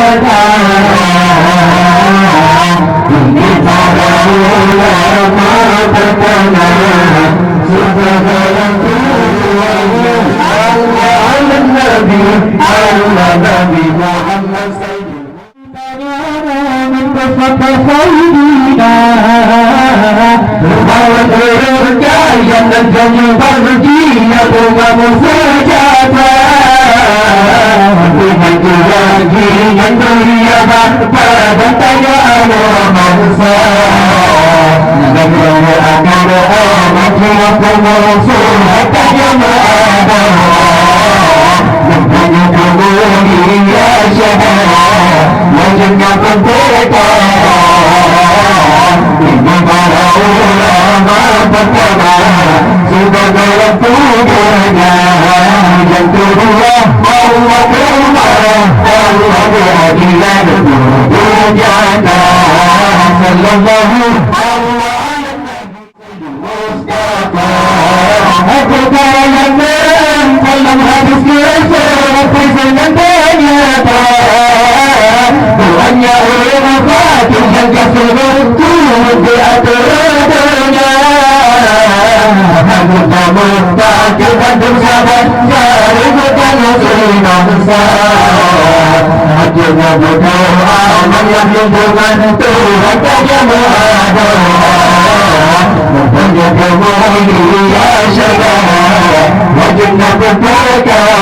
berkata ini para ulama terkenal sebagai Nabi Muhammad من بسط سيدنا ومن رجايا الجنب الرجية ومساجاتا ومن جواجي الدنيا بعد يا موسى نبرو أمر آمك وقموصور حتى جمعنا نبرو قبولي يا شهاد وجنة البيضاء إنما العلماء فتنا سبب يقولنا يذكر الله بأجلال وجعنا صلى الله على المصطفى أبقى لمن سلم حديث كيسر وفيزن الدنيا hanya ulama yang seluruh diaturnya namun kamu tak kita bersahabat dari bukan bangsa hatinya berdoa yang hubungan Tuhan saja berada mempunyai kemuliaan ya syaitan wajibnya berdoa